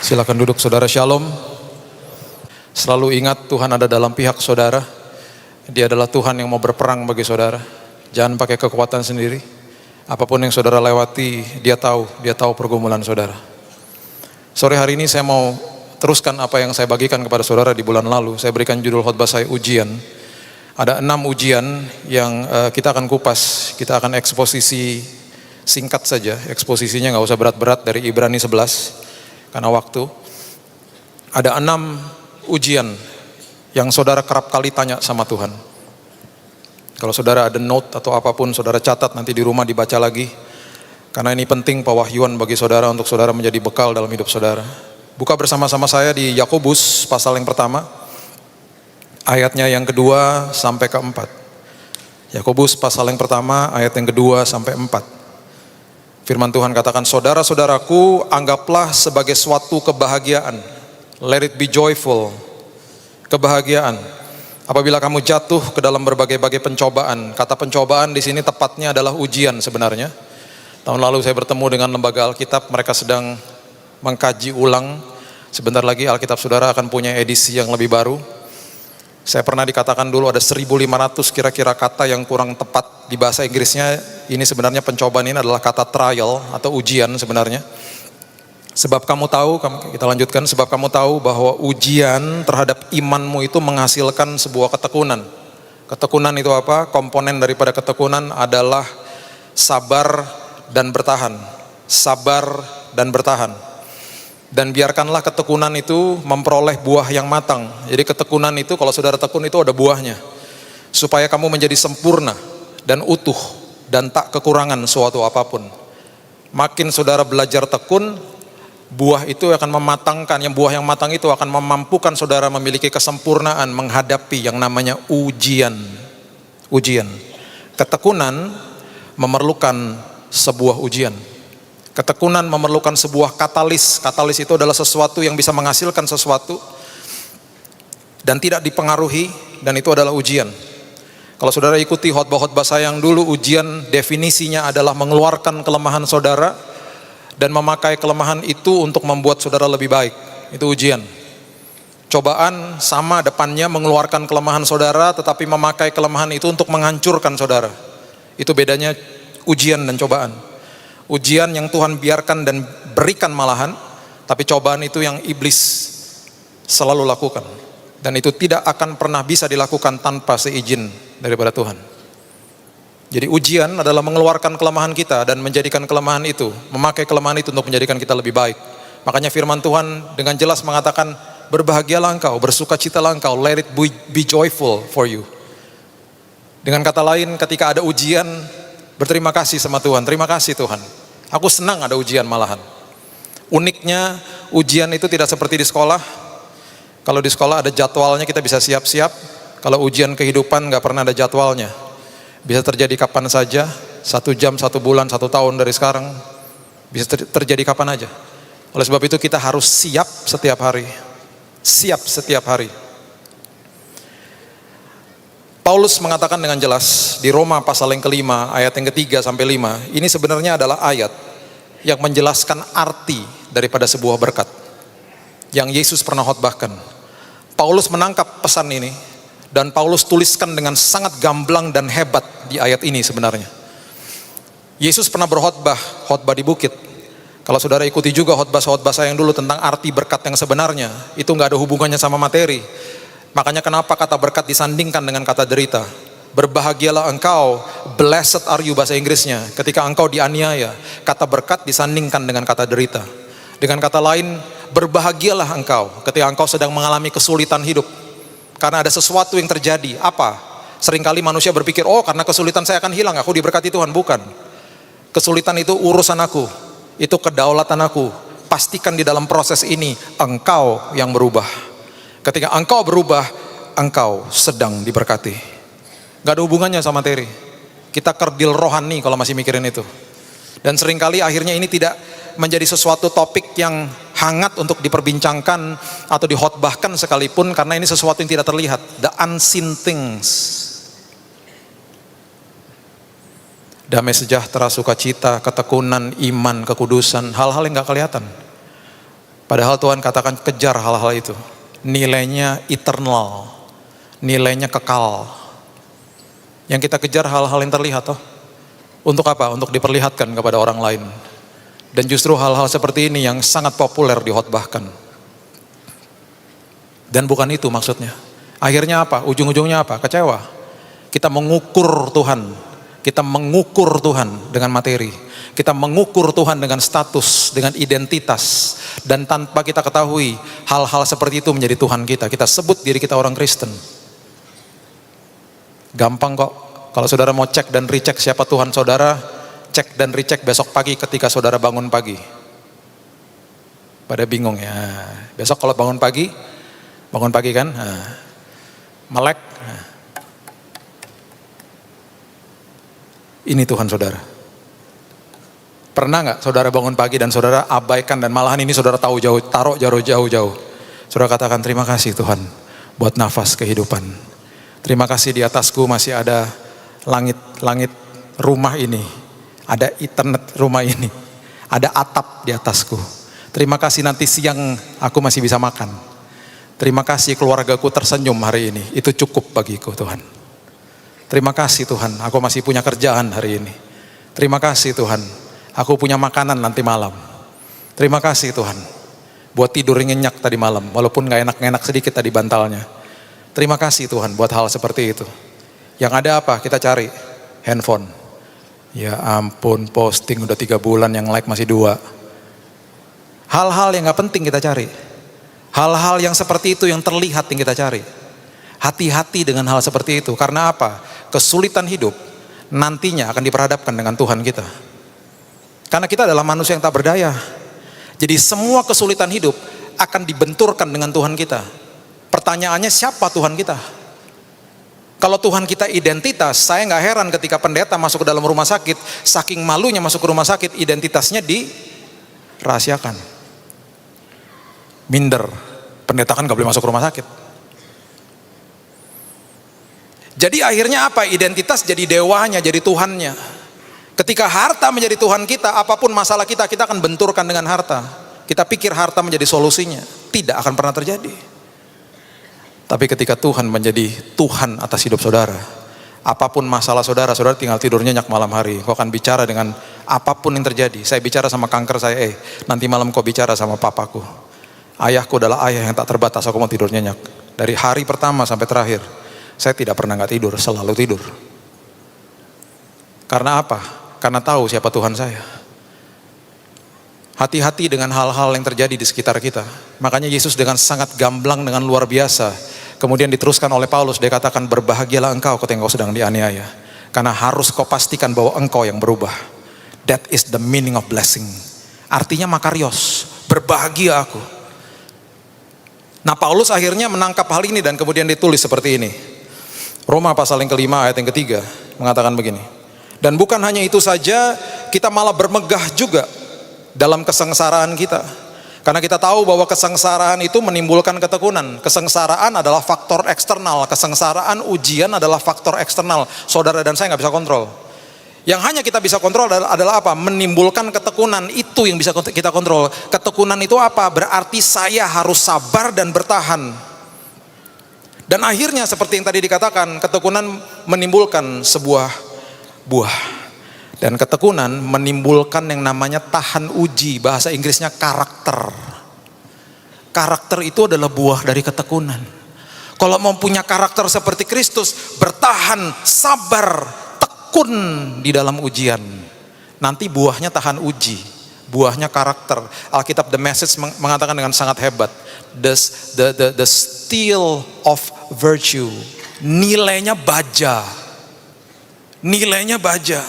Silakan duduk saudara, shalom. Selalu ingat Tuhan ada dalam pihak saudara. Dia adalah Tuhan yang mau berperang bagi saudara. Jangan pakai kekuatan sendiri. Apapun yang saudara lewati, Dia tahu pergumulan saudara. Sore hari ini saya mau teruskan apa yang saya bagikan kepada saudara di bulan lalu. Saya berikan judul khotbah saya ujian. Ada 6 ujian yang kita akan kupas. Kita akan eksposisi singkat saja. Eksposisinya nggak usah berat-berat, dari Ibrani 11. Karena waktu. Ada 6 ujian yang saudara kerap kali tanya sama Tuhan. Kalau saudara ada note atau apapun, saudara catat, nanti di rumah dibaca lagi. Karena ini penting pewahyuan bagi saudara, untuk saudara menjadi bekal dalam hidup saudara. Buka bersama-sama saya di Yakobus pasal yang pertama, ayatnya yang kedua sampai keempat. Yakobus pasal yang pertama, ayat yang kedua sampai 4. Firman Tuhan katakan, saudara-saudaraku, anggaplah sebagai suatu kebahagiaan. Let it be joyful. Kebahagiaan. Apabila kamu jatuh ke dalam berbagai-bagai pencobaan. Kata pencobaan di sini tepatnya adalah ujian sebenarnya. Tahun lalu saya bertemu dengan lembaga Alkitab, mereka sedang mengkaji ulang. Sebentar lagi Alkitab saudara akan punya edisi yang lebih baru. Saya pernah dikatakan dulu ada 1.500 kira-kira kata yang kurang tepat di bahasa Inggrisnya. Ini sebenarnya pencobaan ini adalah kata trial atau ujian sebenarnya. Sebab kamu tahu, kita lanjutkan, sebab kamu tahu bahwa ujian terhadap imanmu itu menghasilkan sebuah ketekunan. Ketekunan itu apa? Komponen daripada ketekunan adalah sabar dan bertahan. Sabar dan bertahan. Dan biarkanlah ketekunan itu memperoleh buah yang matang. Jadi ketekunan itu, kalau saudara tekun itu ada buahnya. Supaya kamu menjadi sempurna dan utuh dan tak kekurangan suatu apapun. Makin saudara belajar tekun, buah itu akan mematangkan, yang buah yang matang itu akan memampukan saudara memiliki kesempurnaan menghadapi yang namanya ujian. Ujian. Ketekunan memerlukan sebuah ujian. Ketekunan memerlukan sebuah katalis. Katalis itu adalah sesuatu yang bisa menghasilkan sesuatu dan tidak dipengaruhi, dan itu adalah ujian. Kalau saudara ikuti khotbah-khotbah saya yang dulu, ujian definisinya adalah mengeluarkan kelemahan saudara dan memakai kelemahan itu untuk membuat saudara lebih baik. Itu ujian. Cobaan sama depannya mengeluarkan kelemahan saudara, tetapi memakai kelemahan itu untuk menghancurkan saudara. Itu bedanya ujian dan cobaan. Ujian yang Tuhan biarkan dan berikan malahan, tapi cobaan itu yang iblis selalu lakukan. Dan itu tidak akan pernah bisa dilakukan tanpa seizin daripada Tuhan. Jadi ujian adalah mengeluarkan kelemahan kita dan menjadikan kelemahan itu, memakai kelemahan itu untuk menjadikan kita lebih baik. Makanya firman Tuhan dengan jelas mengatakan, berbahagialah engkau, bersukacitalah engkau, let it be joyful for you. Dengan kata lain, ketika ada ujian, berterima kasih sama Tuhan. Terima kasih Tuhan, aku senang ada ujian malahan. Uniknya ujian itu tidak seperti di sekolah. Kalau di sekolah ada jadwalnya, kita bisa siap-siap. Kalau ujian kehidupan gak pernah ada jadwalnya. Bisa terjadi kapan saja, 1 jam, 1 bulan, 1 tahun dari sekarang. Bisa terjadi kapan aja. Oleh sebab itu kita harus siap setiap hari. Siap setiap hari. Paulus mengatakan dengan jelas di Roma pasal yang kelima, ayat yang ketiga sampai 5. Ini sebenarnya adalah ayat yang menjelaskan arti daripada sebuah berkat yang Yesus pernah khotbahkan. Paulus menangkap pesan ini dan Paulus tuliskan dengan sangat gamblang dan hebat di ayat ini sebenarnya. Yesus pernah berkhotbah di bukit. Kalau saudara ikuti juga khotbah saya yang dulu tentang arti berkat yang sebenarnya, itu nggak ada hubungannya sama materi. Makanya kenapa kata berkat disandingkan dengan kata derita. Berbahagialah engkau, blessed are you bahasa Inggrisnya, ketika engkau dianiaya. Kata berkat disandingkan dengan kata derita. Dengan kata lain, berbahagialah engkau ketika engkau sedang mengalami kesulitan hidup. Karena ada sesuatu yang terjadi. Apa? Seringkali manusia berpikir, oh karena kesulitan saya akan hilang, aku diberkati Tuhan. Bukan. Kesulitan itu urusan aku, itu kedaulatan aku. Pastikan di dalam proses ini engkau yang berubah. Ketika engkau berubah, engkau sedang diberkati. Gak ada hubungannya sama materi. Kita kerdil rohani kalau masih mikirin itu. Dan seringkali akhirnya ini tidak menjadi sesuatu topik yang hangat untuk diperbincangkan atau dikhotbahkan sekalipun, karena ini sesuatu yang tidak terlihat. The unseen things. Damai sejahtera, sukacita, ketekunan, iman, kekudusan, hal-hal yang gak kelihatan. Padahal Tuhan katakan kejar hal-hal itu. Nilainya eternal, nilainya kekal. Yang kita kejar hal-hal yang terlihat toh. Untuk apa? Untuk diperlihatkan kepada orang lain. Dan justru hal-hal seperti ini yang sangat populer dikhotbahkan. Dan bukan itu maksudnya. Akhirnya apa? Ujung-ujungnya apa? Kecewa. Kita mengukur Tuhan. Kita mengukur Tuhan dengan materi. Kita mengukur Tuhan dengan status, dengan identitas. Dan tanpa kita ketahui hal-hal seperti itu menjadi Tuhan kita. Kita sebut diri kita orang Kristen. Gampang kok. Kalau saudara mau cek dan recheck siapa Tuhan saudara, cek dan recheck besok pagi ketika saudara bangun pagi. Pada bingung ya. Besok kalau bangun pagi kan, melek. Ini Tuhan saudara. Pernah nggak saudara bangun pagi dan saudara abaikan dan malahan ini saudara tahu taruh jauh-jauh. Saudara katakan terima kasih Tuhan buat nafas kehidupan. Terima kasih di atasku masih ada langit rumah ini. Ada internet rumah ini. Ada atap di atasku. Terima kasih nanti siang aku masih bisa makan. Terima kasih keluargaku tersenyum hari ini. Itu cukup bagiku Tuhan. Terima kasih Tuhan aku masih punya kerjaan hari ini. Terima kasih Tuhan aku punya makanan nanti malam. Terima kasih Tuhan buat tidur yang nyenyak tadi malam. Walaupun gak enak-enak sedikit tadi bantalnya. Terima kasih Tuhan buat hal seperti itu. Yang ada apa? Kita cari handphone. Ya ampun, posting udah 3 bulan, yang like masih 2. Hal-hal yang gak penting kita cari. Hal-hal yang seperti itu yang terlihat yang kita cari. Hati-hati dengan hal seperti itu. Karena apa? Kesulitan hidup nantinya akan diperhadapkan dengan Tuhan kita. Karena kita adalah manusia yang tak berdaya. Jadi semua kesulitan hidup akan dibenturkan dengan Tuhan kita. Pertanyaannya siapa Tuhan kita? Kalau Tuhan kita identitas, saya gak heran ketika pendeta masuk ke dalam rumah sakit, saking malunya masuk ke rumah sakit, identitasnya dirahasiakan. Minder, pendeta kan gak boleh masuk ke rumah sakit. Jadi akhirnya apa? Identitas jadi dewanya, jadi Tuhannya. Ketika harta menjadi Tuhan kita, apapun masalah kita akan benturkan dengan harta. Kita pikir harta menjadi solusinya. Tidak akan pernah terjadi. Tapi ketika Tuhan menjadi Tuhan atas hidup saudara, apapun masalah saudara tinggal tidur nyenyak malam hari. Kau akan bicara dengan apapun yang terjadi. Saya bicara sama kanker saya, nanti malam kau bicara sama papaku. Ayahku adalah ayah yang tak terbatas, aku mau tidur nyenyak. Dari hari pertama sampai terakhir, saya tidak pernah gak tidur, selalu tidur. Karena apa? Karena tahu siapa Tuhan saya. Hati-hati dengan hal-hal yang terjadi di sekitar kita. Makanya Yesus dengan sangat gamblang, dengan luar biasa. Kemudian diteruskan oleh Paulus, dia katakan berbahagialah engkau ketika engkau sedang dianiaya. Karena harus kau pastikan bahwa engkau yang berubah. That is the meaning of blessing. Artinya makarios, berbahagia aku. Nah Paulus akhirnya menangkap hal ini dan kemudian ditulis seperti ini. Roma pasal yang kelima ayat yang ketiga mengatakan begini. Dan bukan hanya itu saja, kita malah bermegah juga dalam kesengsaraan kita. Karena kita tahu bahwa kesengsaraan itu menimbulkan ketekunan. Kesengsaraan adalah faktor eksternal. Kesengsaraan ujian adalah faktor eksternal. Saudara dan saya gak bisa kontrol. Yang hanya kita bisa kontrol adalah apa? Menimbulkan ketekunan. Itu yang bisa kita kontrol. Ketekunan itu apa? Berarti saya harus sabar dan bertahan. Dan akhirnya seperti yang tadi dikatakan, ketekunan menimbulkan sebuah buah. Dan ketekunan menimbulkan yang namanya tahan uji. Bahasa Inggrisnya karakter. Karakter itu adalah buah dari ketekunan. Kalau mau punya karakter seperti Kristus, bertahan, sabar, tekun di dalam ujian. Nanti buahnya tahan uji. Buahnya karakter. Alkitab The Message mengatakan dengan sangat hebat. The steel of virtue. Nilainya baja. Nilainya baja.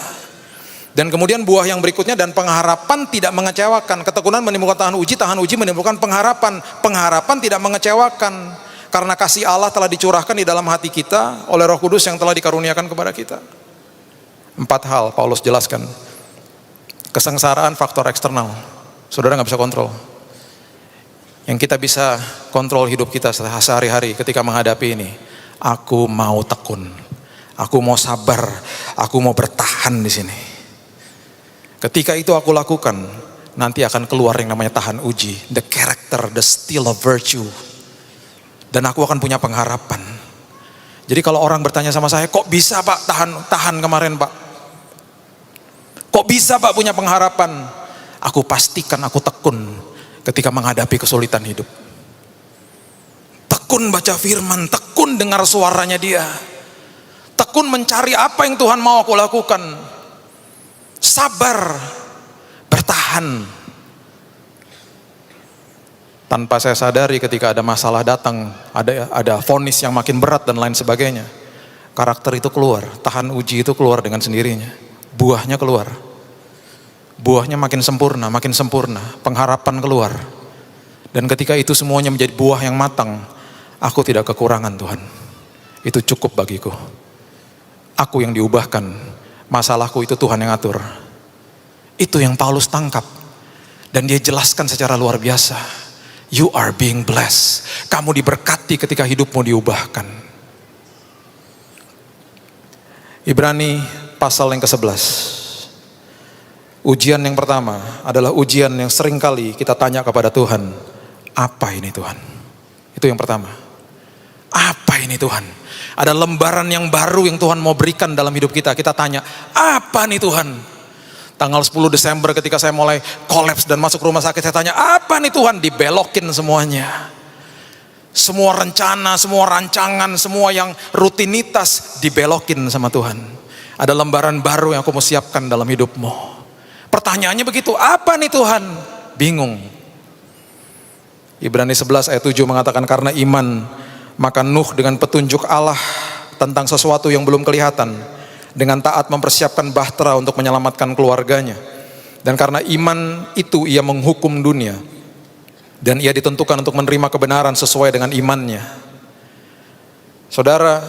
Dan kemudian buah yang berikutnya, dan pengharapan tidak mengecewakan. Ketekunan menimbulkan tahan uji menimbulkan pengharapan. Pengharapan tidak mengecewakan. Karena kasih Allah telah dicurahkan di dalam hati kita oleh Roh Kudus yang telah dikaruniakan kepada kita. 4 hal Paulus jelaskan. Kesengsaraan faktor eksternal. Saudara gak bisa kontrol. Yang kita bisa kontrol hidup kita sehari-hari ketika menghadapi ini. Aku mau tekun. Aku mau sabar. Aku mau bertahan di sini. Ketika itu aku lakukan, nanti akan keluar yang namanya tahan uji. The character, the steel of virtue. Dan aku akan punya pengharapan. Jadi kalau orang bertanya sama saya, kok bisa Pak tahan kemarin Pak? Kok bisa Pak punya pengharapan? Aku pastikan aku tekun ketika menghadapi kesulitan hidup. Tekun baca firman, tekun dengar suaranya dia. Tekun mencari apa yang Tuhan mau aku lakukan. Sabar, bertahan. Tanpa saya sadari ketika ada masalah datang, ada vonis yang makin berat dan lain sebagainya. Karakter itu keluar, tahan uji itu keluar dengan sendirinya. Buahnya keluar. Buahnya makin sempurna, pengharapan keluar. Dan ketika itu semuanya menjadi buah yang matang, aku tidak kekurangan Tuhan. Itu cukup bagiku. Aku yang diubahkan, masalahku itu Tuhan yang atur. Itu yang Paulus tangkap. Dan dia jelaskan secara luar biasa. You are being blessed. Kamu diberkati ketika hidupmu diubahkan. Ibrani pasal yang ke-11. Ujian yang pertama adalah ujian yang sering kali kita tanya kepada Tuhan. Apa ini Tuhan? Itu yang pertama. Apa ini Tuhan? Ada lembaran yang baru yang Tuhan mau berikan dalam hidup kita. Kita tanya, apa nih Tuhan? Tanggal 10 Desember ketika saya mulai kolaps dan masuk rumah sakit, saya tanya, apa nih Tuhan? Dibelokin semuanya. Semua rencana, semua rancangan, semua yang rutinitas dibelokin sama Tuhan. Ada lembaran baru yang aku mau siapkan dalam hidupmu. Pertanyaannya begitu, apa nih Tuhan? Bingung. Ibrani 11 ayat 7 mengatakan, karena iman maka Nuh dengan petunjuk Allah tentang sesuatu yang belum kelihatan, dengan taat mempersiapkan bahtera untuk menyelamatkan keluarganya. Dan karena iman itu ia menghukum dunia, dan ia ditentukan untuk menerima kebenaran sesuai dengan imannya. Saudara,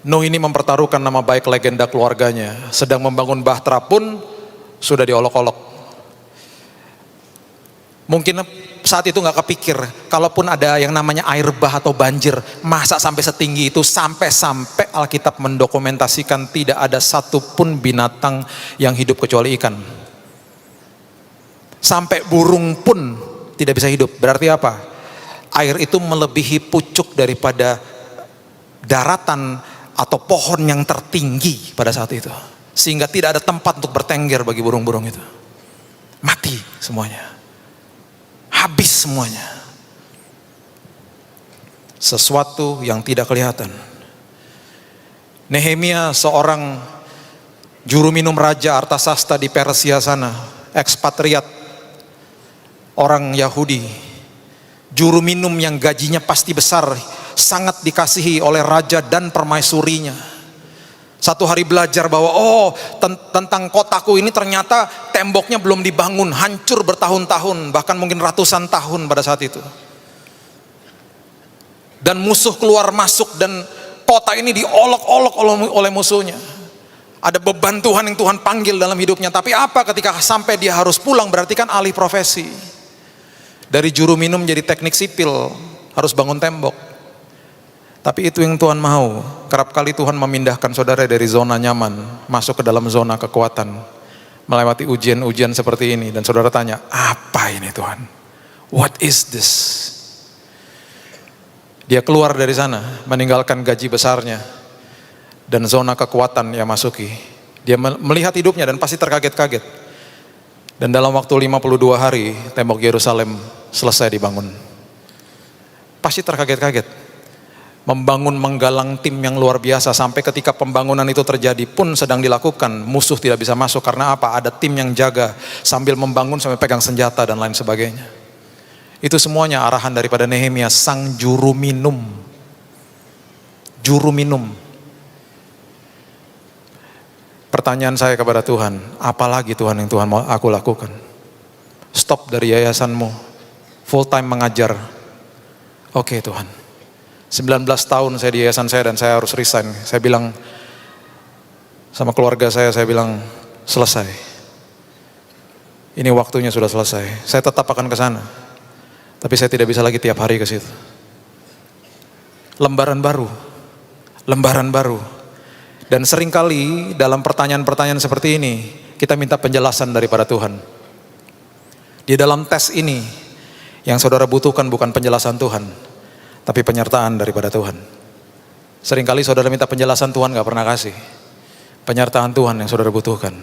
Nuh ini mempertaruhkan nama baik legenda keluarganya, sedang membangun bahtera pun sudah diolok-olok. Mungkin saat itu gak kepikir, kalaupun ada yang namanya air bah atau banjir, masa sampai setinggi itu, sampai Alkitab mendokumentasikan tidak ada satupun binatang yang hidup kecuali ikan. Sampai burung pun tidak bisa hidup. Berarti apa? Air itu melebihi pucuk daripada daratan atau pohon yang tertinggi pada saat itu. Sehingga tidak ada tempat untuk bertengger bagi burung-burung itu. Mati semuanya. Habis semuanya. Sesuatu yang tidak kelihatan. Nehemia seorang juru minum raja Artasasta di Persia sana, ekspatriat, orang Yahudi, juru minum yang gajinya pasti besar, sangat dikasihi oleh raja dan permaisurinya. Satu hari belajar bahwa tentang kotaku ini ternyata temboknya belum dibangun, hancur bertahun-tahun, bahkan mungkin ratusan tahun pada saat itu. Dan musuh keluar masuk dan kota ini diolok-olok oleh musuhnya. Ada beban Tuhan yang Tuhan panggil dalam hidupnya. Tapi apa ketika sampai dia harus pulang, berarti kan alih profesi. Dari juru minum jadi teknik sipil, harus bangun tembok. Tapi itu yang Tuhan mau. Kerap kali Tuhan memindahkan saudara dari zona nyaman, masuk ke dalam zona kekuatan, melewati ujian-ujian seperti ini. Dan saudara tanya, apa ini Tuhan? What is this? Dia keluar dari sana, meninggalkan gaji besarnya, dan zona kekuatan yang masuki. Dia melihat hidupnya dan pasti terkaget-kaget. Dan dalam waktu 52 hari, tembok Yerusalem selesai dibangun. Pasti terkaget-kaget. Menggalang tim yang luar biasa, sampai ketika pembangunan itu terjadi pun sedang dilakukan, musuh tidak bisa masuk. Karena apa? Ada tim yang jaga sambil membangun, sambil pegang senjata dan lain sebagainya. Itu semuanya arahan daripada Nehemia, sang juru minum. Juru minum. Pertanyaan saya kepada Tuhan, apalagi Tuhan yang Tuhan mau aku lakukan? Stop dari yayasanmu, full time mengajar. Oke Tuhan. 19 tahun saya di yayasan saya dan saya harus resign. Saya bilang sama keluarga saya bilang selesai. Ini waktunya sudah selesai. Saya tetap akan ke sana. Tapi saya tidak bisa lagi tiap hari ke situ. Lembaran baru. Dan seringkali dalam pertanyaan-pertanyaan seperti ini, kita minta penjelasan daripada Tuhan. Di dalam tes ini, yang saudara butuhkan bukan penjelasan Tuhan, tapi penyertaan daripada Tuhan. Seringkali saudara minta penjelasan, Tuhan gak pernah kasih. Penyertaan Tuhan yang saudara butuhkan.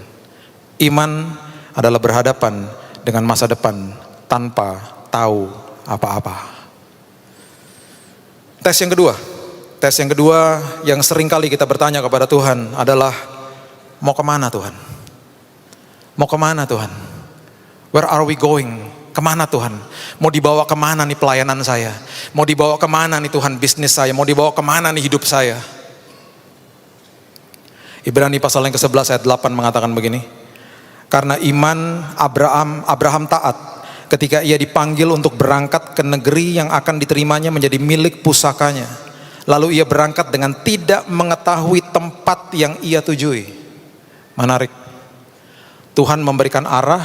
Iman adalah berhadapan dengan masa depan tanpa tahu apa-apa. Tes yang kedua yang seringkali kita bertanya kepada Tuhan adalah, mau kemana Tuhan? Mau kemana Tuhan? Where are we going? Kemana Tuhan? Mau dibawa kemana nih pelayanan saya? Mau dibawa kemana nih Tuhan bisnis saya? Mau dibawa kemana nih hidup saya? Ibrani pasal yang ke-11 ayat 8 mengatakan begini. Karena iman Abraham taat ketika ia dipanggil untuk berangkat ke negeri yang akan diterimanya menjadi milik pusakanya. Lalu ia berangkat dengan tidak mengetahui tempat yang ia tujui. Menarik. Tuhan memberikan arah,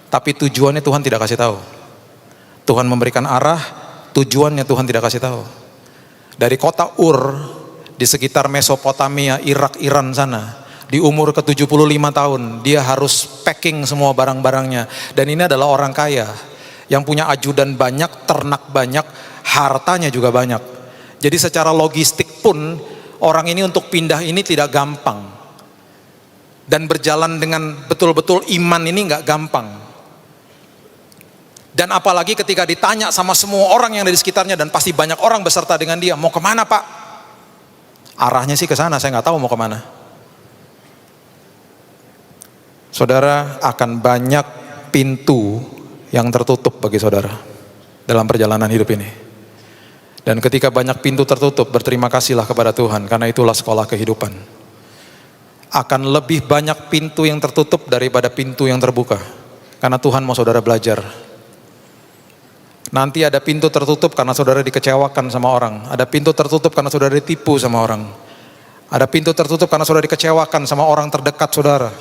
tapi tujuannya Tuhan tidak kasih tahu. Tuhan memberikan arah, tujuannya Tuhan tidak kasih tahu. Dari kota Ur, di sekitar Mesopotamia, Irak, Iran sana, di umur ke-75 tahun, dia harus packing semua barang-barangnya. Dan ini adalah orang kaya, yang punya ajudan banyak, ternak banyak, hartanya juga banyak. Jadi secara logistik pun, orang ini untuk pindah ini tidak gampang. Dan berjalan dengan betul-betul iman ini gak gampang. Dan apalagi ketika ditanya sama semua orang yang ada di sekitarnya, dan pasti banyak orang beserta dengan dia, mau kemana Pak? Arahnya sih ke sana, saya gak tahu mau kemana. Saudara, akan banyak pintu yang tertutup bagi saudara dalam perjalanan hidup ini. Dan ketika banyak pintu tertutup, berterima kasihlah kepada Tuhan, karena itulah sekolah kehidupan. Akan lebih banyak pintu yang tertutup daripada pintu yang terbuka, karena Tuhan mau saudara belajar. Nanti ada pintu tertutup karena saudara dikecewakan sama orang. Ada pintu tertutup karena saudara ditipu sama orang. Ada pintu tertutup karena saudara dikecewakan sama orang terdekat saudara.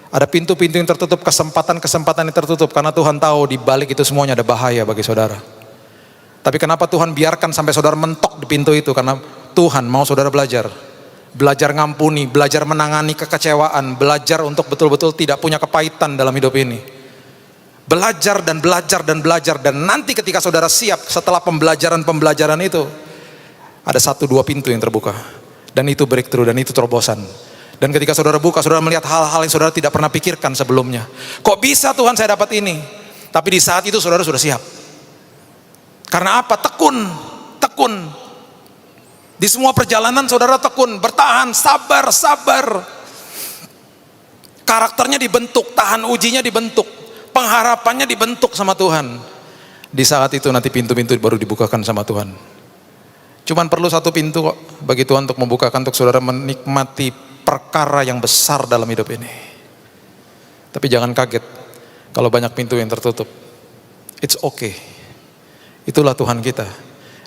Ada pintu-pintu yang tertutup, kesempatan-kesempatan yang tertutup, karena Tuhan tahu di balik itu semuanya ada bahaya bagi saudara. Tapi kenapa Tuhan biarkan sampai saudara mentok di pintu itu? Karena Tuhan mau saudara belajar. Belajar ngampuni, belajar menangani kekecewaan, belajar untuk betul-betul tidak punya kepahitan dalam hidup ini. Belajar dan belajar dan belajar, dan nanti ketika saudara siap setelah pembelajaran itu, ada 1-2 pintu yang terbuka. Dan itu breakthrough, dan itu terobosan. Dan ketika saudara buka, saudara melihat hal-hal yang saudara tidak pernah pikirkan sebelumnya. Kok bisa Tuhan saya dapat ini? Tapi di saat itu saudara sudah siap. Karena apa? Tekun. Di semua perjalanan saudara tekun, bertahan, sabar. Karakternya dibentuk, tahan ujinya dibentuk, pengharapannya dibentuk sama Tuhan. Di saat itu nanti pintu-pintu baru dibukakan sama Tuhan. Cuman perlu 1 pintu kok bagi Tuhan untuk membukakan, untuk saudara menikmati perkara yang besar dalam hidup ini. Tapi jangan kaget kalau banyak pintu yang tertutup. It's okay. Itulah Tuhan kita.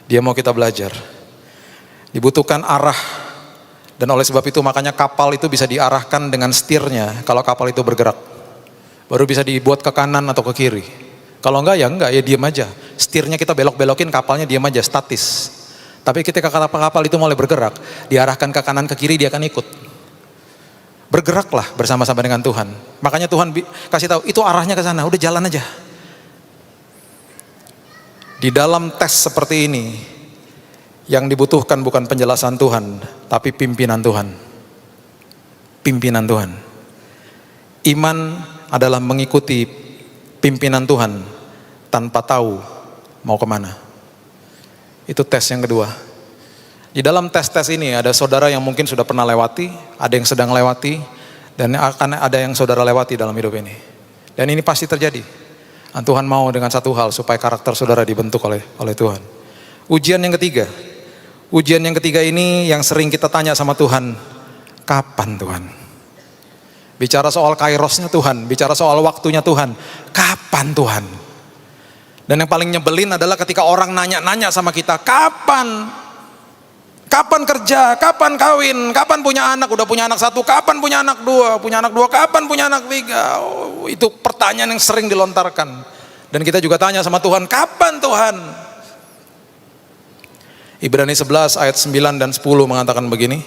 Dia mau kita belajar. Dibutuhkan arah. Dan oleh sebab itu makanya kapal itu bisa diarahkan dengan setirnya kalau kapal itu bergerak. Baru bisa dibuat ke kanan atau ke kiri. Kalau enggak ya diam aja. Setirnya kita belok-belokin, kapalnya diam aja, statis. Tapi ketika kapal itu mulai bergerak, diarahkan ke kanan ke kiri, dia akan ikut. Bergeraklah bersama-sama dengan Tuhan. Makanya Tuhan kasih tahu, itu arahnya ke sana, udah jalan aja. Di dalam tes seperti ini, yang dibutuhkan bukan penjelasan Tuhan, tapi pimpinan Tuhan. Pimpinan Tuhan. Iman adalah mengikuti pimpinan Tuhan tanpa tahu mau kemana. Itu tes yang kedua. Di dalam tes-tes ini ada saudara yang mungkin sudah pernah lewati, ada yang sedang lewati, dan akan ada yang saudara lewati dalam hidup ini. Dan ini pasti terjadi. Dan Tuhan mau dengan satu hal, supaya karakter saudara dibentuk oleh Tuhan. Ujian yang ketiga ini yang sering kita tanya sama Tuhan, kapan Tuhan? Bicara soal kairosnya Tuhan, bicara soal waktunya Tuhan, kapan Tuhan? Dan yang paling nyebelin adalah ketika orang nanya-nanya sama kita, kapan? Kapan kerja, kapan kawin, kapan punya anak, udah punya anak 1, kapan punya anak 2, kapan punya anak 3. Oh, itu pertanyaan yang sering dilontarkan. Dan kita juga tanya sama Tuhan, kapan Tuhan? Ibrani 11 ayat 9 dan 10 mengatakan begini.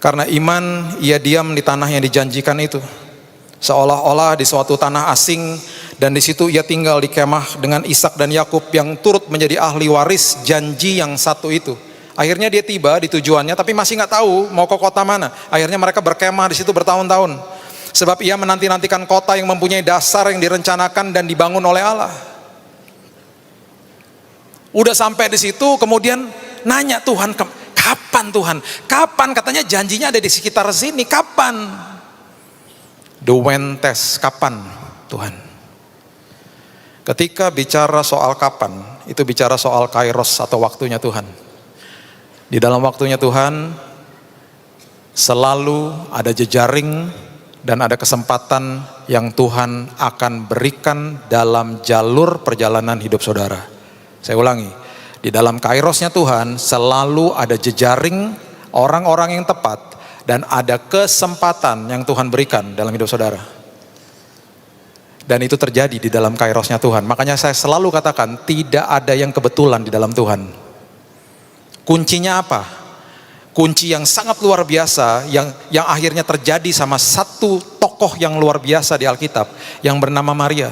Karena iman ia diam di tanah yang dijanjikan itu, seolah-olah di suatu tanah asing, dan di situ ia tinggal di kemah dengan Ishak dan Yakub yang turut menjadi ahli waris janji yang satu itu. Akhirnya dia tiba di tujuannya, tapi masih nggak tahu mau ke kota mana. Akhirnya mereka berkemah di situ bertahun-tahun, sebab ia menanti-nantikan kota yang mempunyai dasar yang direncanakan dan dibangun oleh Allah. Udah sampai di situ, kemudian nanya Tuhan, kapan Tuhan? Kapan? Katanya janjinya ada di sekitar sini. Kapan? The when test, kapan Tuhan? Ketika bicara soal kapan, itu bicara soal kairos atau waktunya Tuhan. Di dalam waktunya Tuhan selalu ada jejaring dan ada kesempatan yang Tuhan akan berikan dalam jalur perjalanan hidup saudara. Saya ulangi, di dalam kairosnya Tuhan selalu ada jejaring orang-orang yang tepat dan ada kesempatan yang Tuhan berikan dalam hidup saudara. Dan itu terjadi di dalam kairosnya Tuhan. Makanya saya selalu katakan tidak ada yang kebetulan di dalam Tuhan. Kuncinya apa? Kunci yang sangat luar biasa yang akhirnya terjadi sama satu tokoh yang luar biasa di Alkitab yang bernama Maria.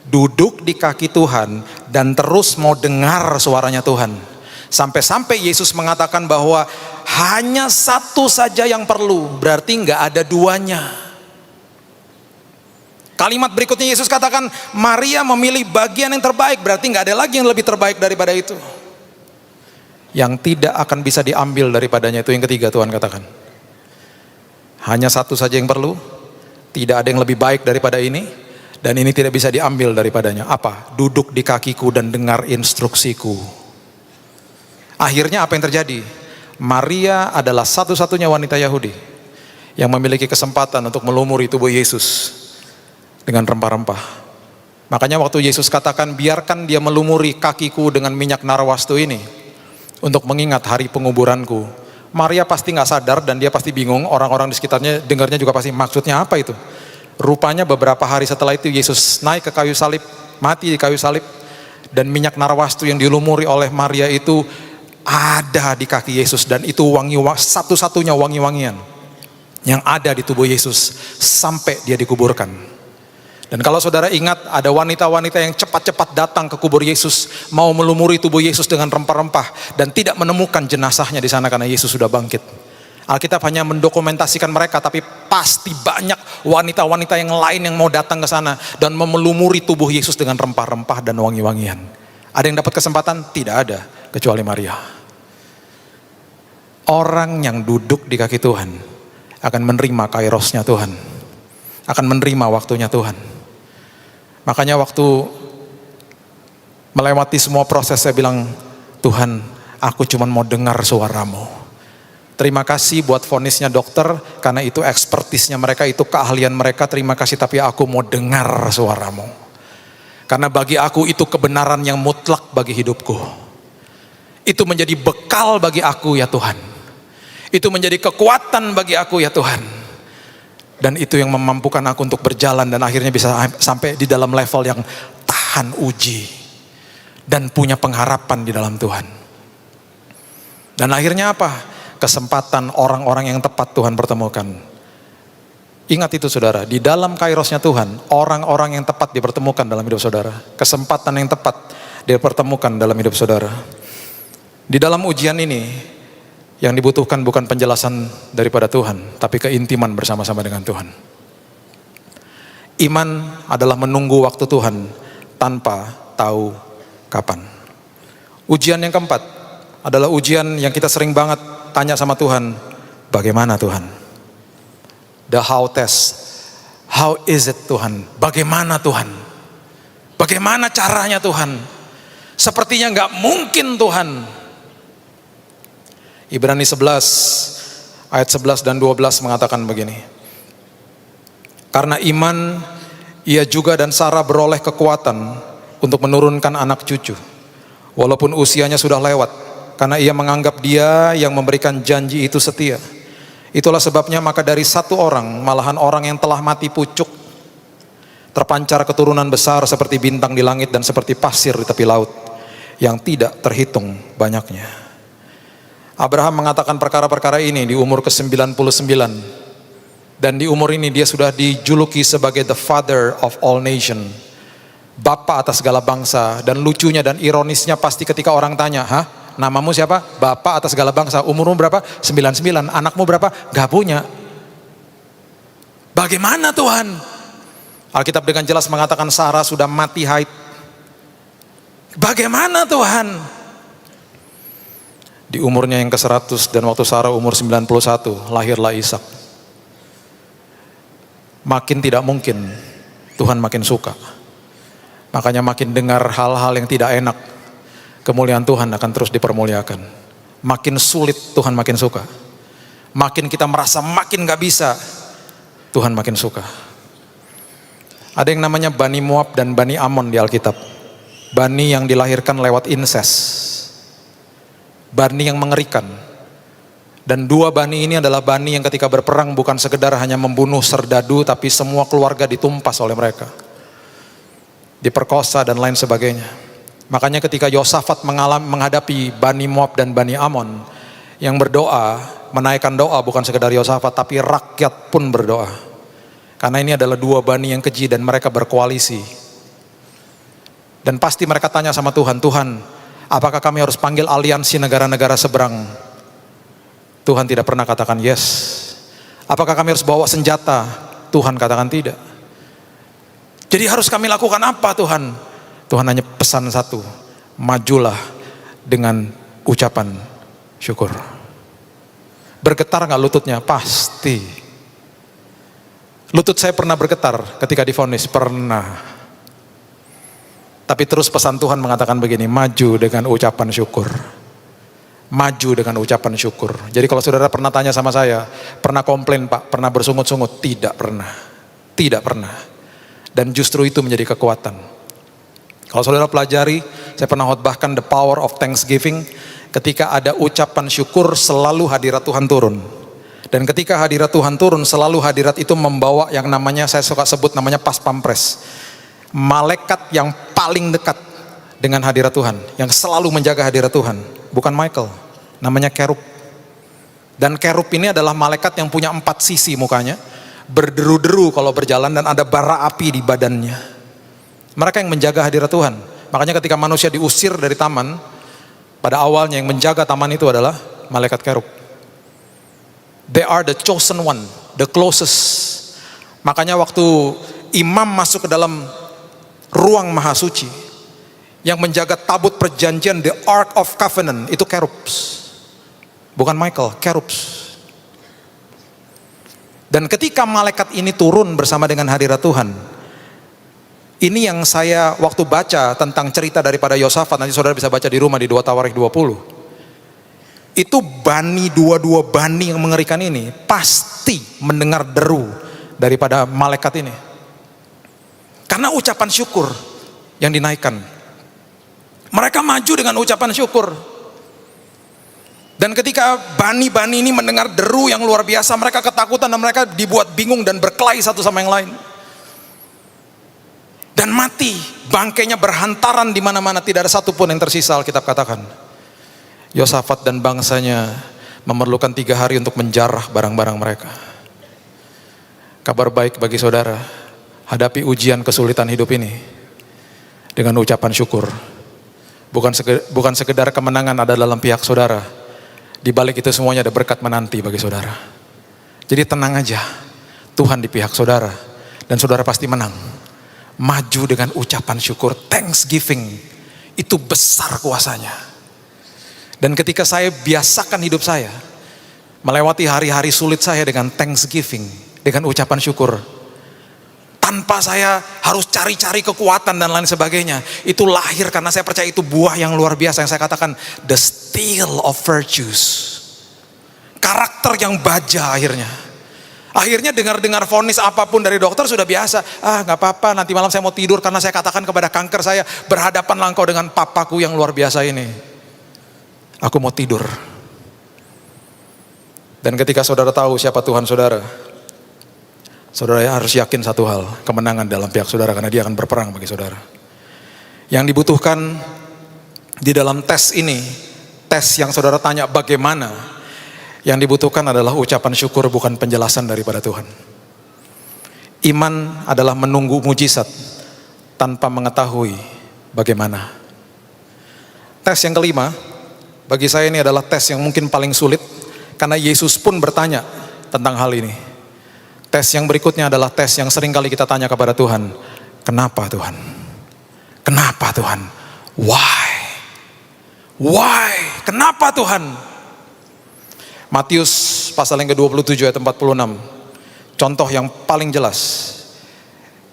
Duduk di kaki Tuhan dan terus mau dengar suaranya Tuhan. Sampai-sampai Yesus mengatakan bahwa hanya satu saja yang perlu, berarti nggak ada duanya. Kalimat berikutnya Yesus katakan, Maria memilih bagian yang terbaik, berarti nggak ada lagi yang lebih terbaik daripada itu. Yang tidak akan bisa diambil daripadanya, itu yang ketiga Tuhan katakan. Hanya satu saja yang perlu, tidak ada yang lebih baik daripada ini, dan ini tidak bisa diambil daripadanya. Apa? Duduk di kakiku dan dengar instruksiku. Akhirnya apa yang terjadi? Maria adalah satu-satunya wanita Yahudi yang memiliki kesempatan untuk melumuri tubuh Yesus dengan rempah-rempah. Makanya waktu Yesus katakan, biarkan dia melumuri kakiku dengan minyak narwastu ini untuk mengingat hari penguburanku. Maria pasti nggak sadar dan dia pasti bingung. Orang-orang di sekitarnya dengarnya juga pasti, maksudnya apa itu? Rupanya beberapa hari setelah itu Yesus naik ke kayu salib, mati di kayu salib, dan minyak narwastu yang dilumuri oleh Maria itu ada di kaki Yesus, dan itu satu-satunya wangi-wangian yang ada di tubuh Yesus sampai dia dikuburkan. Dan kalau saudara ingat, ada wanita-wanita yang cepat-cepat datang ke kubur Yesus, mau melumuri tubuh Yesus dengan rempah-rempah, dan tidak menemukan jenazahnya di sana karena Yesus sudah bangkit. Alkitab hanya mendokumentasikan mereka, tapi pasti banyak wanita-wanita yang lain yang mau datang ke sana dan melumuri tubuh Yesus dengan rempah-rempah dan wangi-wangian. Ada yang dapat kesempatan? Tidak ada, kecuali Maria. Orang yang duduk di kaki Tuhan akan menerima kairosnya Tuhan, akan menerima waktunya Tuhan. Makanya waktu melewati semua proses saya bilang, Tuhan, aku cuma mau dengar suaramu. Terima kasih buat vonisnya dokter, karena itu ekspertisnya mereka, itu keahlian mereka, terima kasih, tapi aku mau dengar suaramu. Karena bagi aku itu kebenaran yang mutlak bagi hidupku. Itu menjadi bekal bagi aku ya Tuhan. Itu menjadi kekuatan bagi aku ya Tuhan. Dan itu yang memampukan aku untuk berjalan dan akhirnya bisa sampai di dalam level yang tahan uji dan punya pengharapan di dalam Tuhan. Dan akhirnya apa? Kesempatan orang-orang yang tepat Tuhan pertemukan. Ingat itu saudara, di dalam kairosnya Tuhan, orang-orang yang tepat dipertemukan dalam hidup saudara. Kesempatan yang tepat dipertemukan dalam hidup saudara. Di dalam ujian ini, yang dibutuhkan bukan penjelasan daripada Tuhan, tapi keintiman bersama-sama dengan Tuhan. Iman adalah menunggu waktu Tuhan tanpa tahu kapan. Ujian yang keempat adalah ujian yang kita sering banget tanya sama Tuhan, bagaimana Tuhan? The how test. How is it Tuhan? Bagaimana Tuhan? Bagaimana caranya Tuhan? Sepertinya nggak mungkin Tuhan. Ibrani 11 ayat 11 dan 12 mengatakan begini. Karena iman ia juga dan Sarah beroleh kekuatan untuk menurunkan anak cucu walaupun usianya sudah lewat, karena ia menganggap dia yang memberikan janji itu setia. Itulah sebabnya maka dari satu orang, malahan orang yang telah mati pucuk, terpancar keturunan besar seperti bintang di langit dan seperti pasir di tepi laut yang tidak terhitung banyaknya. Abraham mengatakan perkara-perkara ini di umur ke-99. Dan di umur ini dia sudah dijuluki sebagai the father of all nation, Bapa atas segala bangsa. Dan lucunya dan ironisnya pasti ketika orang tanya, hah? Namamu siapa? Bapa atas segala bangsa. Umurmu berapa? 99. Anakmu berapa? Gak punya. Bagaimana Tuhan? Alkitab dengan jelas mengatakan Sarah sudah mati haid. Bagaimana Tuhan? Di umurnya yang ke-100 dan waktu Sarah umur 91, lahirlah Ishak. Makin tidak mungkin, Tuhan makin suka. Makanya makin dengar hal-hal yang tidak enak, kemuliaan Tuhan akan terus dipermuliakan. Makin sulit, Tuhan makin suka. Makin kita merasa makin gak bisa, Tuhan makin suka. Ada yang namanya Bani Moab dan Bani Amon di Alkitab. Bani yang dilahirkan lewat inses. Bani yang mengerikan. Dan dua bani ini adalah bani yang ketika berperang bukan sekedar hanya membunuh serdadu, tapi semua keluarga ditumpas oleh mereka. Diperkosa dan lain sebagainya. Makanya ketika Yosafat menghadapi Bani Moab dan Bani Amon, yang berdoa, menaikkan doa bukan sekedar Yosafat, tapi rakyat pun berdoa. Karena ini adalah dua bani yang keji dan mereka berkoalisi. Dan pasti mereka tanya sama Tuhan, Tuhan, apakah kami harus panggil aliansi negara-negara seberang? Tuhan tidak pernah katakan yes. Apakah kami harus bawa senjata? Tuhan katakan tidak. Jadi harus kami lakukan apa Tuhan? Tuhan hanya pesan satu, majulah dengan ucapan syukur. Bergetar gak lututnya? Pasti. Lutut saya pernah bergetar ketika divonis, pernah. Tapi terus pesan Tuhan mengatakan begini, maju dengan ucapan syukur. Maju dengan ucapan syukur. Jadi kalau saudara pernah tanya sama saya, pernah komplain Pak, pernah bersungut-sungut? Tidak pernah. Tidak pernah. Dan justru itu menjadi kekuatan. Kalau saudara pelajari, saya pernah khotbahkan the power of thanksgiving. Ketika ada ucapan syukur, selalu hadirat Tuhan turun. Dan ketika hadirat Tuhan turun, selalu hadirat itu membawa yang namanya, saya suka sebut namanya pas pampres. Malaikat yang paling dekat dengan hadirat Tuhan, yang selalu menjaga hadirat Tuhan. Bukan Michael, namanya kerub. Dan kerub ini adalah malaikat yang punya 4 sisi mukanya, berderu-deru kalau berjalan dan ada bara api di badannya. Mereka yang menjaga hadirat Tuhan. Makanya ketika manusia diusir dari taman, pada awalnya yang menjaga taman itu adalah malaikat kerub. They are the chosen one, the closest. Makanya waktu imam masuk ke dalam ruang maha suci, yang menjaga tabut perjanjian, the Ark of Covenant, itu kerubs. Bukan Michael, kerubs. Dan ketika malaikat ini turun bersama dengan hadirat Tuhan, ini yang saya waktu baca tentang cerita daripada Yosafat, nanti saudara bisa baca di rumah di 2 Tawarik 20. Itu bani, dua bani yang mengerikan ini, pasti mendengar deru daripada malaikat ini. Karena ucapan syukur yang dinaikkan. Mereka maju dengan ucapan syukur. Dan ketika bani-bani ini mendengar deru yang luar biasa, mereka ketakutan dan mereka dibuat bingung dan berkelahi satu sama yang lain. Dan mati, bangkainya berhantaran di mana-mana, tidak ada satupun yang tersisa, Alkitab katakan. Yosafat dan bangsanya memerlukan 3 hari untuk menjarah barang-barang mereka. Kabar baik bagi saudara, hadapi ujian kesulitan hidup ini dengan ucapan syukur. Bukan sekedar kemenangan ada dalam pihak saudara. Di balik itu semuanya ada berkat menanti bagi saudara. Jadi tenang aja, Tuhan di pihak saudara dan saudara pasti menang. Maju dengan ucapan syukur, thanksgiving, itu besar kuasanya. Dan ketika saya biasakan hidup saya melewati hari-hari sulit saya dengan thanksgiving, dengan ucapan syukur, tanpa saya harus cari-cari kekuatan dan lain sebagainya, itu lahir karena saya percaya itu buah yang luar biasa yang saya katakan the steel of virtues. Karakter yang baja akhirnya. Akhirnya dengar-dengar vonis apapun dari dokter sudah biasa. Gak apa-apa, nanti malam saya mau tidur karena saya katakan kepada kanker saya, berhadapanlah engkau dengan papaku yang luar biasa ini. Aku mau tidur. Dan ketika saudara tahu siapa Tuhan saudara, saudara harus yakin satu hal, kemenangan dalam pihak saudara karena dia akan berperang bagi saudara. Yang dibutuhkan di dalam tes ini, tes yang saudara tanya bagaimana, Yang dibutuhkan adalah ucapan syukur, bukan penjelasan daripada Tuhan. Iman adalah menunggu mujizat tanpa mengetahui bagaimana. Tes yang kelima, bagi saya ini adalah tes yang mungkin paling sulit, karena Yesus pun bertanya tentang hal ini. Tes yang berikutnya adalah tes yang sering kali kita tanya kepada Tuhan. Kenapa Tuhan? Kenapa Tuhan? Why? Why? Kenapa Tuhan? Matius pasal yang ke-27 ayat 46. Contoh yang paling jelas.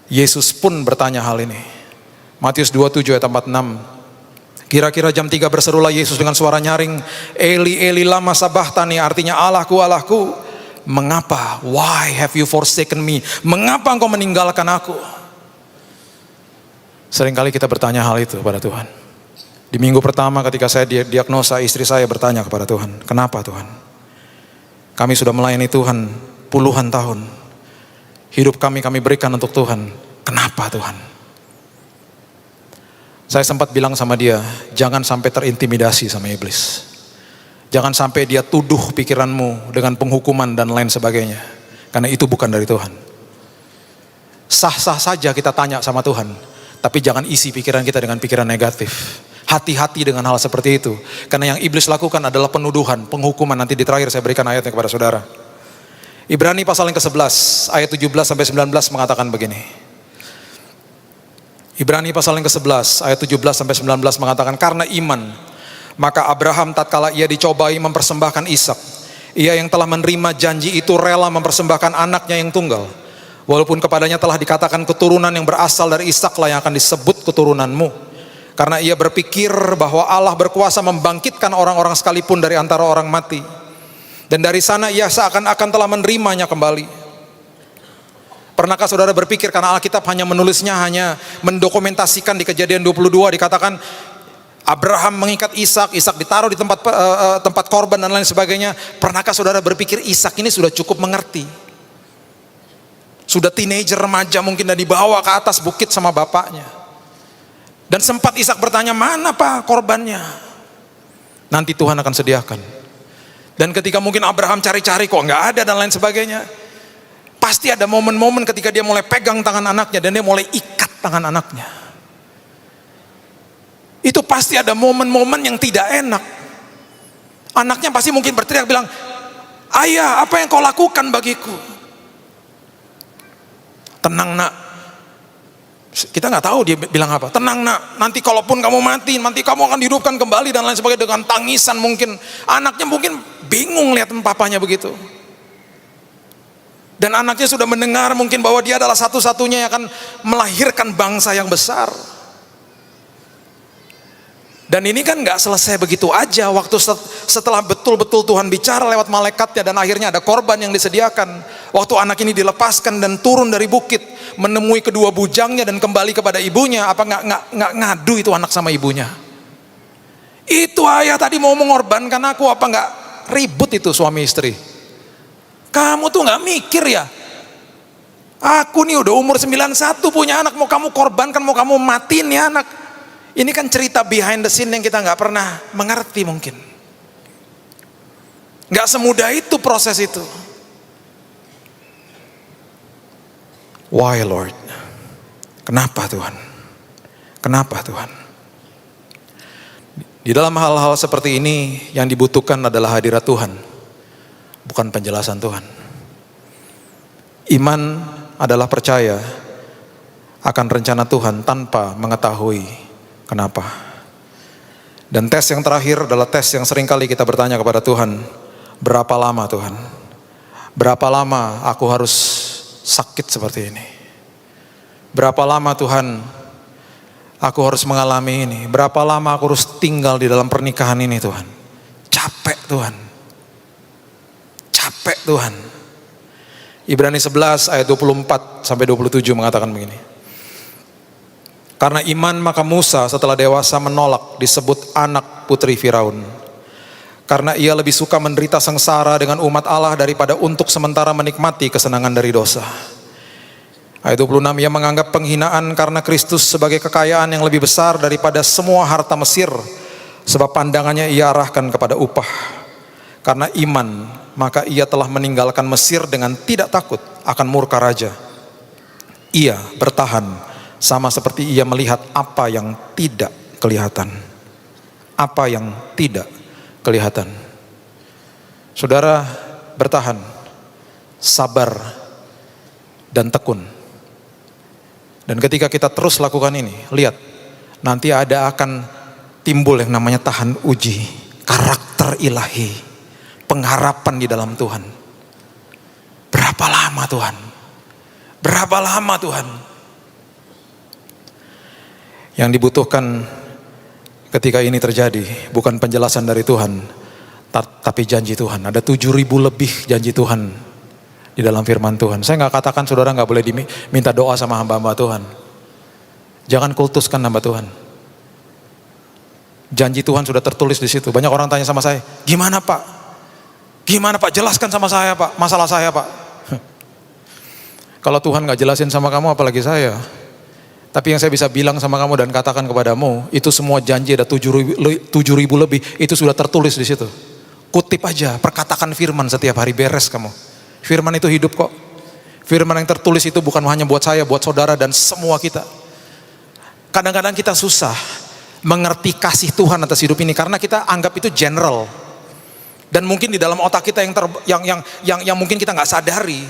Yesus pun bertanya hal ini. Matius 27 ayat 46. Kira-kira jam 3 berserulah Yesus dengan suara nyaring, Eli Eli lama sabachthani, artinya Allahku Allahku, mengapa? Why have you forsaken me? Mengapa engkau meninggalkan aku? Seringkali kita bertanya hal itu kepada Tuhan. Di minggu pertama ketika saya diagnosa, istri saya bertanya kepada Tuhan, kenapa Tuhan? Kami sudah melayani Tuhan puluhan tahun. Hidup kami berikan untuk Tuhan. Kenapa Tuhan? Saya sempat bilang sama dia, jangan sampai terintimidasi sama iblis. Jangan sampai dia tuduh pikiranmu dengan penghukuman dan lain sebagainya. Karena itu bukan dari Tuhan. Sah-sah saja kita tanya sama Tuhan, tapi jangan isi pikiran kita dengan pikiran negatif. Hati-hati dengan hal seperti itu. Karena yang iblis lakukan adalah penuduhan, penghukuman. Nanti di terakhir saya berikan ayatnya kepada saudara. Ibrani pasal yang ke-11 ayat 17-19 mengatakan begini. Ibrani pasal yang ke-11 ayat 17-19 mengatakan, karena iman maka Abraham tatkala ia dicobai mempersembahkan Ishak, ia yang telah menerima janji itu rela mempersembahkan anaknya yang tunggal, walaupun kepadanya telah dikatakan keturunan yang berasal dari Ishak lah yang akan disebut keturunanmu, karena ia berpikir bahwa Allah berkuasa membangkitkan orang-orang sekalipun dari antara orang mati. Dan dari sana ia seakan-akan telah menerimanya kembali. Pernahkah saudara berpikir, karena Alkitab hanya menulisnya, hanya mendokumentasikan di Kejadian 22 dikatakan Abraham mengikat Ishak, Ishak ditaruh di tempat korban dan lain sebagainya. Pernahkah saudara berpikir Ishak ini sudah cukup mengerti? Sudah teenager, remaja mungkin, dan dibawa ke atas bukit sama bapaknya. Dan sempat Ishak bertanya, mana Pak korbannya? Nanti Tuhan akan sediakan. Dan ketika mungkin Abraham cari-cari kok nggak ada dan lain sebagainya, pasti ada momen-momen ketika dia mulai pegang tangan anaknya dan dia mulai ikat tangan anaknya. Itu pasti ada momen-momen yang tidak enak. Anaknya pasti mungkin berteriak bilang, ayah apa yang kau lakukan bagiku? Tenang nak. Kita nggak tahu dia bilang apa. Tenang nak, nanti kalaupun kamu mati, nanti kamu akan dihidupkan kembali dan lain sebagainya, dengan tangisan mungkin. Anaknya mungkin bingung lihat papanya begitu. Dan anaknya sudah mendengar mungkin bahwa dia adalah satu-satunya yang akan melahirkan bangsa yang besar. Dan ini kan nggak selesai begitu aja. Waktu setelah betul-betul Tuhan bicara lewat malaikatnya dan akhirnya ada korban yang disediakan. Waktu anak ini dilepaskan dan turun dari bukit, menemui kedua bujangnya dan kembali kepada ibunya, apa nggak ngadu itu anak sama ibunya? Itu ayah tadi mau mengorbankan aku, apa nggak ribut itu suami istri? Kamu tuh nggak mikir ya? Aku nih udah umur 91 punya anak, mau kamu korbankan, mau kamu matiin ya anak. Ini kan cerita behind the scene yang kita nggak pernah mengerti mungkin. Nggak semudah itu proses itu. Why Lord? Kenapa Tuhan? Kenapa Tuhan? Di dalam hal-hal seperti ini yang dibutuhkan adalah hadirat Tuhan, bukan penjelasan Tuhan. Iman adalah percaya akan rencana Tuhan tanpa mengetahui kenapa. Dan tes yang terakhir adalah tes yang sering kali kita bertanya kepada Tuhan, berapa lama Tuhan? Berapa lama aku harus sakit seperti ini? Berapa lama Tuhan aku harus mengalami ini? Berapa lama aku harus tinggal di dalam pernikahan ini Tuhan? Capek Tuhan. Capek Tuhan. Ibrani 11 ayat 24 sampai 27 mengatakan begini. Karena iman maka Musa setelah dewasa menolak disebut anak putri Firaun. Karena ia lebih suka menderita sengsara dengan umat Allah daripada untuk sementara menikmati kesenangan dari dosa. Ayat 26, ia menganggap penghinaan karena Kristus sebagai kekayaan yang lebih besar daripada semua harta Mesir. Sebab pandangannya ia arahkan kepada upah. Karena iman, maka ia telah meninggalkan Mesir dengan tidak takut akan murka raja. Ia bertahan sama seperti ia melihat apa yang tidak kelihatan. Apa yang tidak kelihatan. Saudara bertahan, sabar, dan tekun. Dan ketika kita terus lakukan ini, lihat, nanti akan timbul yang namanya tahan uji, karakter ilahi, pengharapan di dalam Tuhan. Berapa lama Tuhan? Berapa lama Tuhan? Yang dibutuhkan ketika ini terjadi bukan penjelasan dari Tuhan, tapi janji Tuhan. Ada 7.000 lebih janji Tuhan di dalam firman Tuhan. Saya nggak katakan saudara nggak boleh diminta doa sama hamba-hamba Tuhan. Jangan kultuskan hamba Tuhan. Janji Tuhan sudah tertulis di situ. Banyak orang tanya sama saya, gimana Pak? Gimana Pak? Jelaskan sama saya Pak, masalah saya Pak. Kalau Tuhan nggak jelasin sama kamu, apalagi saya. Tapi yang saya bisa bilang sama kamu dan katakan kepadamu, itu semua janji ada 7.000 lebih, itu sudah tertulis di situ. Kutip aja, perkatakan firman setiap hari, beres kamu. Firman itu hidup kok. Firman yang tertulis itu bukan hanya buat saya, buat saudara dan semua kita. Kadang-kadang kita susah mengerti kasih Tuhan atas hidup ini karena kita anggap itu general. Dan mungkin di dalam otak kita yang mungkin kita nggak sadari,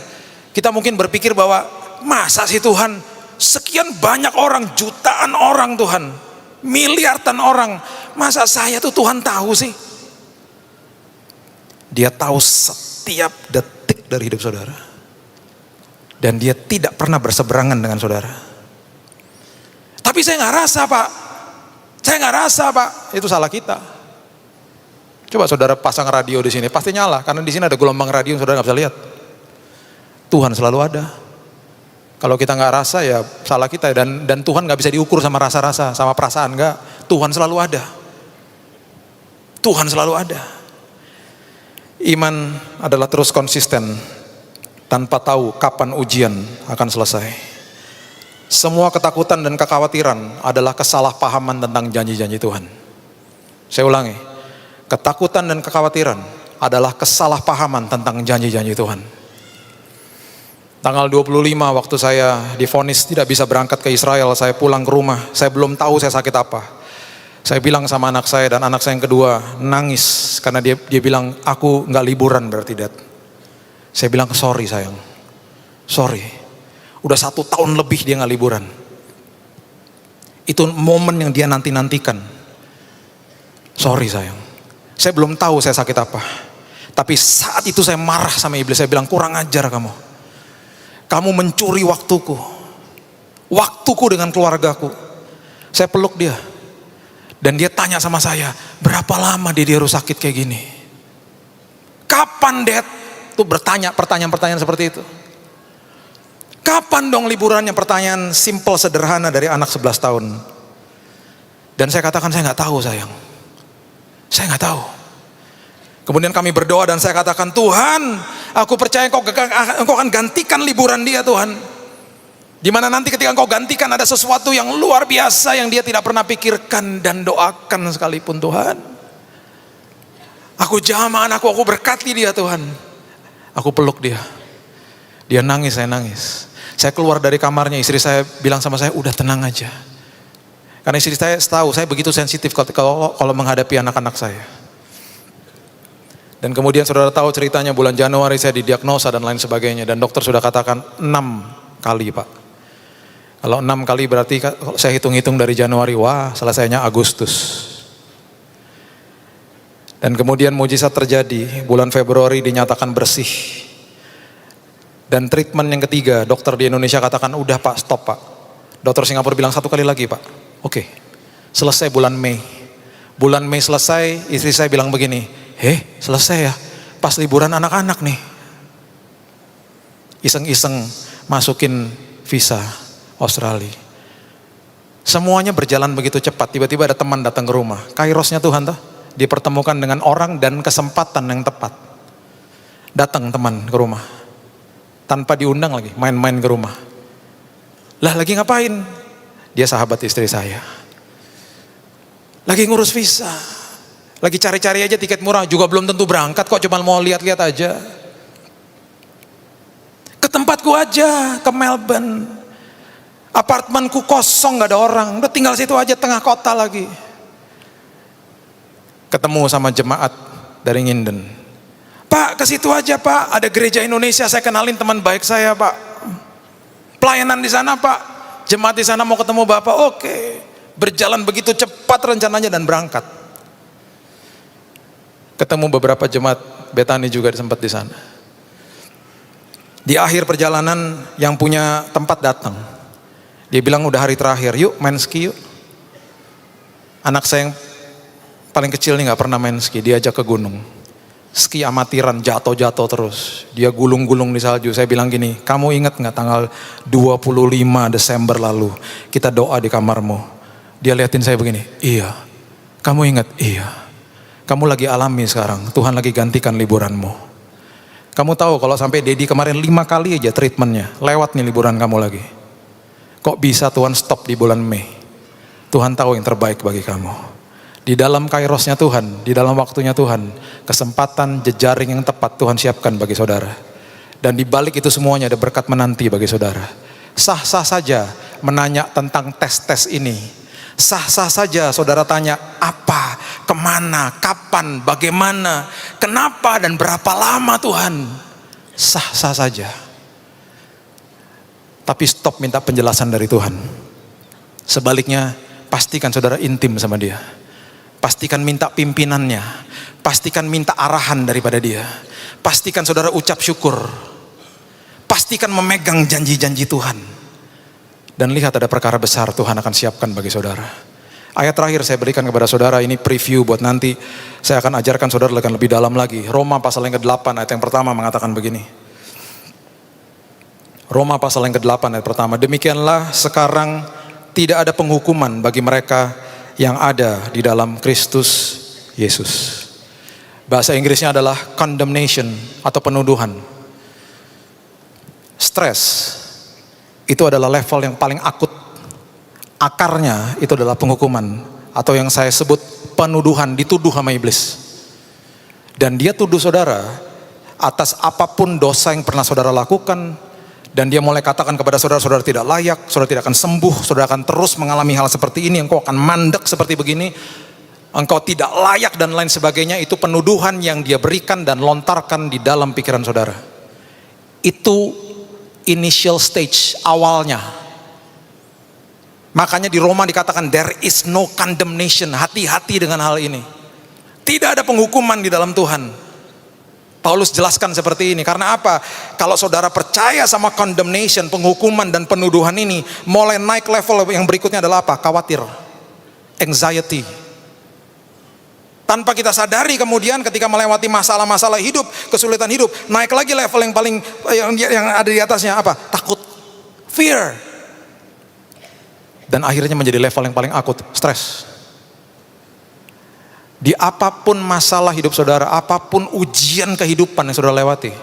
kita mungkin berpikir bahwa masa sih Tuhan, sekian banyak orang, jutaan orang Tuhan, miliaran orang, masa saya tuh Tuhan tahu sih? Dia tahu setiap detik dari hidup saudara. Dan dia tidak pernah berseberangan dengan saudara. Tapi saya nggak rasa Pak. Saya nggak rasa Pak. Itu salah kita. Coba saudara pasang radio di sini, pasti nyala. Karena di sini ada gelombang radio yang saudara nggak bisa lihat. Tuhan selalu ada. Kalau kita nggak rasa ya salah kita. Dan Tuhan nggak bisa diukur sama rasa-rasa, sama perasaan nggak. Tuhan selalu ada. Tuhan selalu ada. Iman adalah terus konsisten tanpa tahu kapan ujian akan selesai. Semua ketakutan dan kekhawatiran adalah kesalahpahaman tentang janji-janji Tuhan. Saya ulangi, ketakutan dan kekhawatiran adalah kesalahpahaman tentang janji-janji Tuhan. Tanggal 25 waktu saya divonis tidak bisa berangkat ke Israel, saya pulang ke rumah, saya belum tahu saya sakit apa. Saya bilang sama anak saya dan anak saya yang kedua nangis karena dia bilang aku nggak liburan berarti Dad. Saya bilang sorry sayang, sorry. Udah 1 tahun lebih dia nggak liburan. Itu momen yang dia nantikan. Sorry sayang. Saya belum tahu saya sakit apa. Tapi saat itu saya marah sama iblis. Saya bilang kurang ajar kamu. Kamu mencuri waktuku. Waktuku dengan keluargaku. Saya peluk dia. Dan dia tanya sama saya, berapa lama dia harus sakit kayak gini? Kapan Dad? Tuh bertanya pertanyaan-pertanyaan seperti itu. Kapan dong liburannya? Pertanyaan simple sederhana dari anak 11 tahun. Dan saya katakan saya nggak tahu sayang. Saya nggak tahu. Kemudian kami berdoa dan saya katakan Tuhan, aku percaya Engkau akan gantikan liburan dia Tuhan. Dimana nanti ketika Engkau gantikan ada sesuatu yang luar biasa yang dia tidak pernah pikirkan dan doakan sekalipun Tuhan. Aku jamah anakku, aku berkati dia Tuhan. Aku peluk dia. Dia nangis, saya nangis. Saya keluar dari kamarnya, istri saya bilang sama saya, udah tenang aja. Karena istri saya tahu, saya begitu sensitif kalau menghadapi anak-anak saya. Dan kemudian saudara tahu ceritanya bulan Januari saya didiagnosa dan lain sebagainya. Dan dokter sudah katakan 6 kali Pak. Kalau 6 kali berarti saya hitung-hitung dari Januari, wah selesainya Agustus. Dan kemudian mujizat terjadi, bulan Februari dinyatakan bersih. Dan treatment yang ketiga, dokter di Indonesia katakan, udah Pak, stop Pak. Dokter Singapura bilang 1 kali lagi Pak. Oke, selesai bulan Mei. Bulan Mei selesai, istri saya bilang begini, selesai ya, pas liburan anak-anak nih. Iseng-iseng masukin visa Australia. Semuanya berjalan begitu cepat, tiba-tiba ada teman datang ke rumah. Kairosnya Tuhan tuh, dipertemukan dengan orang dan kesempatan yang tepat. Datang teman ke rumah. Tanpa diundang lagi, main-main ke rumah. Lah lagi ngapain? Dia sahabat istri saya. Lagi ngurus visa. Lagi cari-cari aja tiket murah, juga belum tentu berangkat kok, cuma mau lihat-lihat aja. Ke tempatku aja, ke Melbourne. Apartemenku kosong, gak ada orang, udah tinggal situ aja, tengah kota lagi. Ketemu sama jemaat dari Nginden. Pak, ke situ aja Pak, ada gereja Indonesia, saya kenalin teman baik saya Pak. Pelayanan di sana Pak, jemaat di sana mau ketemu Bapak. Oke, berjalan begitu cepat rencananya dan berangkat. Ketemu beberapa jemaat Betani juga sempat di sana. Di akhir perjalanan yang punya tempat datang. Dia bilang udah hari terakhir, yuk main ski yuk. Anak saya yang paling kecil nih gak pernah main ski, dia ajak ke gunung. Ski amatiran, jatuh-jatuh terus. Dia gulung-gulung di salju. Saya bilang gini, kamu ingat gak tanggal 25 Desember lalu kita doa di kamarmu? Dia liatin saya begini, iya. Kamu ingat? Iya. Kamu lagi alami sekarang, Tuhan lagi gantikan liburanmu. Kamu tahu kalau sampai Dedi kemarin 5 kali aja treatmentnya, lewat nih liburan kamu lagi. Kok bisa Tuhan stop di bulan Mei? Tuhan tahu yang terbaik bagi kamu. Di dalam kairosnya Tuhan, di dalam waktunya Tuhan, kesempatan jejaring yang tepat Tuhan siapkan bagi saudara. Dan di balik itu semuanya ada berkat menanti bagi saudara. Sah-sah saja menanya tentang tes-tes ini. Sah-sah saja saudara tanya apa, kemana, kapan, bagaimana, kenapa dan berapa lama Tuhan. Sah-sah saja. Tapi stop minta penjelasan dari Tuhan. Sebaliknya pastikan saudara intim sama Dia. Pastikan minta pimpinannya, pastikan minta arahan daripada Dia, pastikan saudara ucap syukur, pastikan memegang janji-janji Tuhan. Dan lihat ada perkara besar Tuhan akan siapkan bagi saudara. Ayat terakhir saya berikan kepada saudara, ini preview buat nanti. Saya akan ajarkan saudara lebih dalam lagi. Roma pasal yang ke-8 ayat yang pertama mengatakan begini. Roma pasal yang ke-8 ayat pertama, demikianlah sekarang tidak ada penghukuman bagi mereka yang ada di dalam Kristus Yesus. Bahasa Inggrisnya adalah condemnation atau penuduhan. Stres itu adalah level yang paling akut. Akarnya itu adalah penghukuman atau yang saya sebut penuduhan, dituduh sama iblis. Dan dia tuduh saudara atas apapun dosa yang pernah saudara lakukan. Dan dia mulai katakan kepada saudara, saudara tidak layak, saudara tidak akan sembuh, saudara akan terus mengalami hal seperti ini, engkau akan mandek seperti begini, engkau tidak layak dan lain sebagainya. Itu penuduhan yang dia berikan dan lontarkan di dalam pikiran saudara. Itu initial stage, awalnya. Makanya di Roma dikatakan there is no condemnation, hati-hati dengan hal ini. Tidak ada penghukuman di dalam Tuhan. Paulus jelaskan seperti ini, karena apa? Kalau saudara percaya sama condemnation, penghukuman dan penuduhan ini, mulai naik level yang berikutnya adalah apa? Khawatir, anxiety. Tanpa kita sadari kemudian ketika melewati masalah-masalah hidup, kesulitan hidup, naik lagi level yang paling yang ada di atasnya apa? Takut, fear. Dan akhirnya menjadi level yang paling akut, stres. Di apapun masalah hidup saudara, apapun ujian kehidupan yang saudara lewati,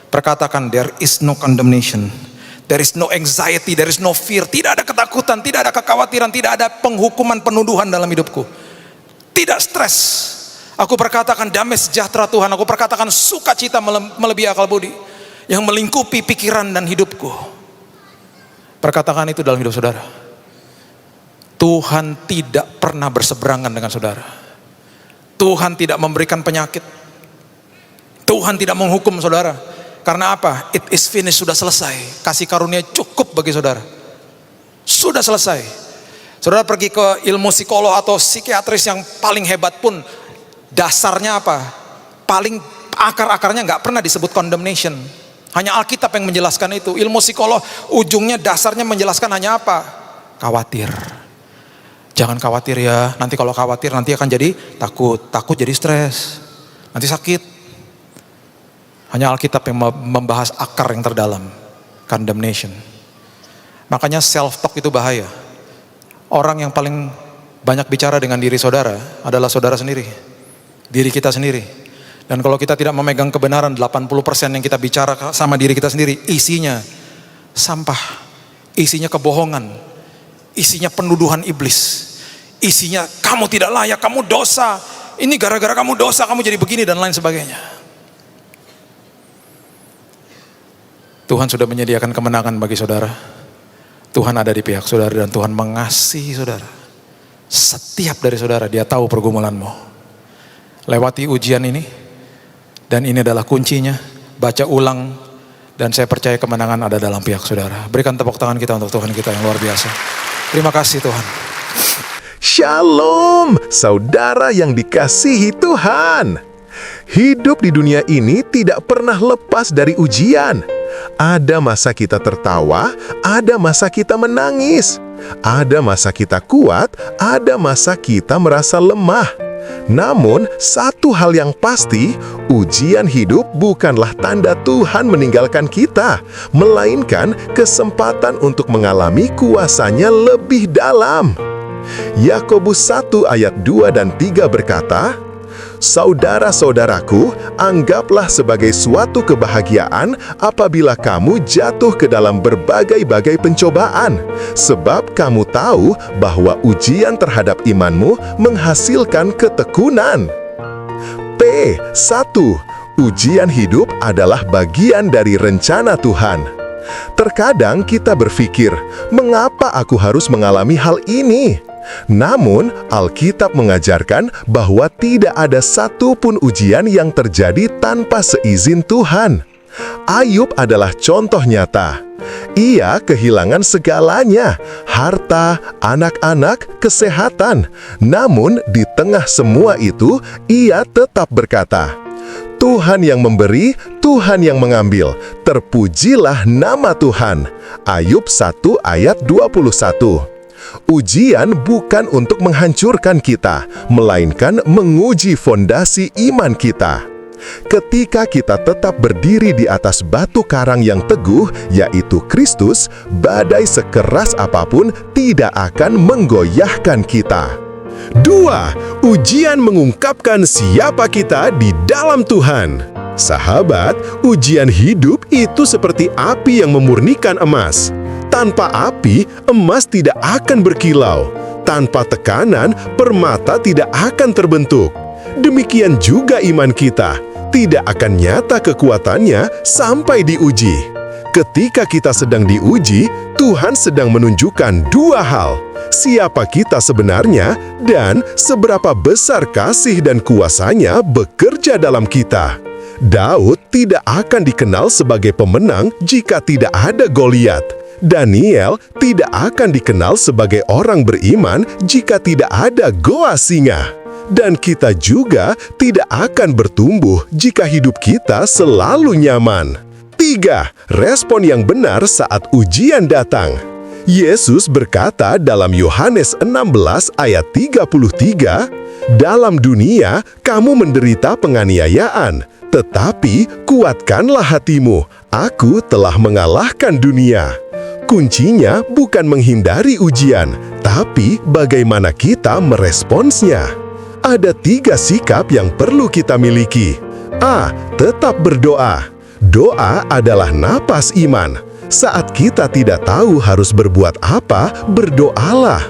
perkatakan there is no condemnation, there is no anxiety, there is no fear. Tidak ada ketakutan, tidak ada kekhawatiran, tidak ada penghukuman, penuduhan dalam hidupku. Tidak stres. Aku perkatakan damai sejahtera Tuhan, aku perkatakan sukacita melebihi akal budi yang melingkupi pikiran dan hidupku. Perkatakan itu dalam hidup saudara. Tuhan tidak pernah berseberangan dengan saudara. Tuhan tidak memberikan penyakit. Tuhan tidak menghukum saudara. Karena apa? It is finished, sudah selesai. Kasih karunia cukup bagi saudara. Sudah selesai. Saudara pergi ke ilmu psikolog atau psikiatris yang paling hebat pun, dasarnya apa? Paling akar-akarnya nggak pernah disebut condemnation. Hanya Alkitab yang menjelaskan itu. Ilmu psikolog ujungnya dasarnya menjelaskan hanya apa? Khawatir. Jangan khawatir ya, nanti kalau khawatir nanti akan jadi takut jadi stres, nanti sakit. Hanya Alkitab yang membahas akar yang terdalam, condemnation. Makanya self talk itu bahaya. Orang yang paling banyak bicara dengan diri saudara adalah saudara sendiri, diri kita sendiri. Dan kalau kita tidak memegang kebenaran, 80% yang kita bicara sama diri kita sendiri isinya sampah, isinya kebohongan, isinya penuduhan iblis. Isinya kamu tidak layak, kamu dosa, ini gara-gara kamu dosa kamu jadi begini dan lain sebagainya. Tuhan sudah menyediakan kemenangan bagi saudara. Tuhan ada di pihak saudara dan Tuhan mengasihi saudara. Setiap dari saudara dia tahu pergumulanmu. Lewati ujian ini dan ini adalah kuncinya. Baca ulang dan saya percaya kemenangan ada dalam pihak saudara. Berikan tepuk tangan kita untuk Tuhan kita yang luar biasa. Terima kasih Tuhan. Shalom, saudara yang dikasihi Tuhan. Hidup di dunia ini tidak pernah lepas dari ujian. Ada masa kita tertawa, ada masa kita menangis. Ada masa kita kuat, ada masa kita merasa lemah. Namun, satu hal yang pasti, ujian hidup bukanlah tanda Tuhan meninggalkan kita, melainkan kesempatan untuk mengalami kuasa-Nya lebih dalam. Yakobus 1 ayat 2 dan 3 berkata, "Saudara-saudaraku, anggaplah sebagai suatu kebahagiaan apabila kamu jatuh ke dalam berbagai-bagai pencobaan, sebab kamu tahu bahwa ujian terhadap imanmu menghasilkan ketekunan." P1. Ujian hidup adalah bagian dari rencana Tuhan. Terkadang kita berpikir, mengapa aku harus mengalami hal ini? Namun, Alkitab mengajarkan bahwa tidak ada satupun ujian yang terjadi tanpa seizin Tuhan. Ayub adalah contoh nyata. Ia kehilangan segalanya, harta, anak-anak, kesehatan. Namun, di tengah semua itu, ia tetap berkata, "Tuhan yang memberi, Tuhan yang mengambil. Terpujilah nama Tuhan." Ayub 1 ayat 21. Ujian bukan untuk menghancurkan kita, melainkan menguji fondasi iman kita. Ketika kita tetap berdiri di atas batu karang yang teguh, yaitu Kristus, badai sekeras apapun tidak akan menggoyahkan kita. 2. Ujian mengungkapkan siapa kita di dalam Tuhan. Sahabat, ujian hidup itu seperti api yang memurnikan emas. Tanpa api, emas tidak akan berkilau. Tanpa tekanan, permata tidak akan terbentuk. Demikian juga iman kita, tidak akan nyata kekuatannya sampai diuji. Ketika kita sedang diuji, Tuhan sedang menunjukkan dua hal: siapa kita sebenarnya dan seberapa besar kasih dan kuasa-Nya bekerja dalam kita. Daud tidak akan dikenal sebagai pemenang jika tidak ada Goliat. Daniel tidak akan dikenal sebagai orang beriman jika tidak ada goa singa. Dan kita juga tidak akan bertumbuh jika hidup kita selalu nyaman. 3. Respon yang benar saat ujian datang. Yesus berkata dalam Yohanes 16 ayat 33, "Dalam dunia kamu menderita penganiayaan, tetapi kuatkanlah hatimu, aku telah mengalahkan dunia." Kuncinya bukan menghindari ujian, tapi bagaimana kita meresponsnya. Ada 3 sikap yang perlu kita miliki. A. Tetap berdoa. Doa adalah napas iman. Saat kita tidak tahu harus berbuat apa, berdoalah.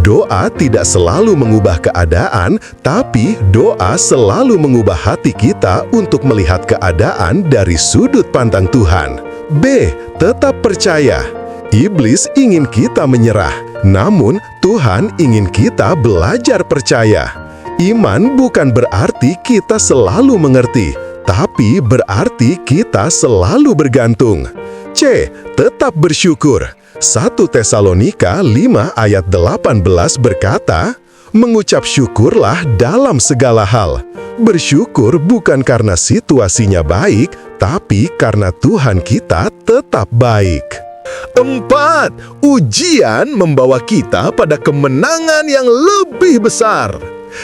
Doa tidak selalu mengubah keadaan, tapi doa selalu mengubah hati kita untuk melihat keadaan dari sudut pandang Tuhan. B. Tetap percaya. Iblis ingin kita menyerah, namun Tuhan ingin kita belajar percaya. Iman bukan berarti kita selalu mengerti, tapi berarti kita selalu bergantung. C. Tetap bersyukur. 1 Tesalonika 5 ayat 18 berkata, "Mengucap syukurlah dalam segala hal." Bersyukur bukan karena situasinya baik, tapi karena Tuhan kita tetap baik. 4. Ujian membawa kita pada kemenangan yang lebih besar.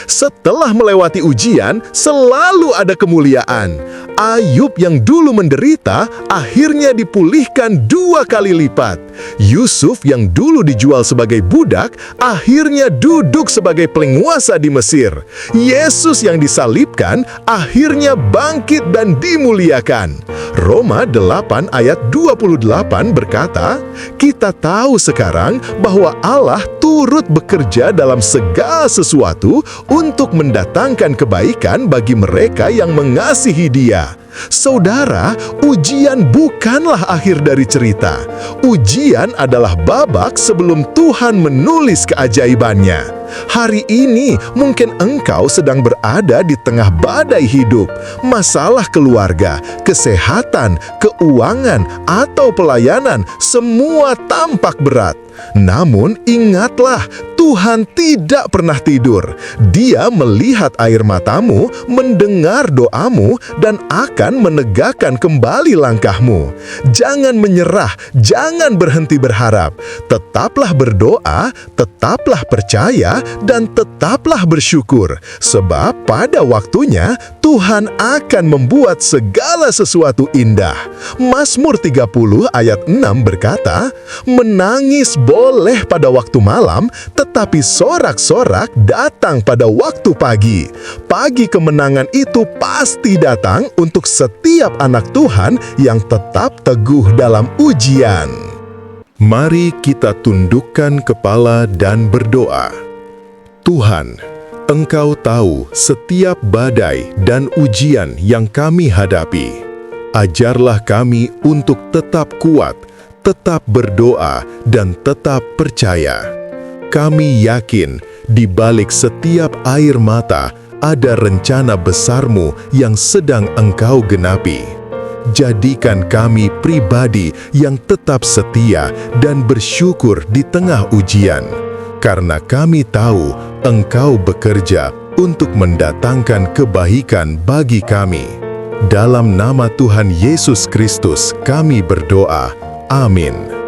Setelah melewati ujian, selalu ada kemuliaan. Ayub yang dulu menderita, akhirnya dipulihkan 2 kali lipat. Yusuf yang dulu dijual sebagai budak, akhirnya duduk sebagai penguasa di Mesir. Yesus yang disalibkan, akhirnya bangkit dan dimuliakan. Roma 8 ayat 28 berkata, "Kita tahu sekarang bahwa Allah turut bekerja dalam segala sesuatu untuk mendatangkan kebaikan bagi mereka yang mengasihi Dia. Saudara, ujian bukanlah akhir dari cerita. Ujian adalah babak sebelum Tuhan menulis keajaibannya. Hari ini mungkin engkau sedang berada di tengah badai hidup, masalah keluarga, kesehatan, keuangan, atau pelayanan, semua tampak berat. Namun ingatlah, Tuhan tidak pernah tidur. Dia melihat air matamu, mendengar doamu, dan akan menegakkan kembali langkahmu. Jangan menyerah, jangan berhenti berharap. Tetaplah berdoa, tetaplah percaya, dan tetaplah bersyukur. Sebab pada waktunya, Tuhan akan membuat segala sesuatu indah. Mazmur 30 ayat 6 berkata, "Menangis boleh pada waktu malam, tetapi sorak-sorak datang pada waktu pagi." Pagi kemenangan itu pasti datang untuk setiap anak Tuhan yang tetap teguh dalam ujian. Mari kita tundukkan kepala dan berdoa. Tuhan, Engkau tahu setiap badai dan ujian yang kami hadapi. Ajarlah kami untuk tetap kuat, tetap berdoa, dan tetap percaya. Kami yakin di balik setiap air mata ada rencana besar-Mu yang sedang Engkau genapi. Jadikan kami pribadi yang tetap setia dan bersyukur di tengah ujian, karena kami tahu Engkau bekerja untuk mendatangkan kebaikan bagi kami. Dalam nama Tuhan Yesus Kristus kami berdoa. Amin.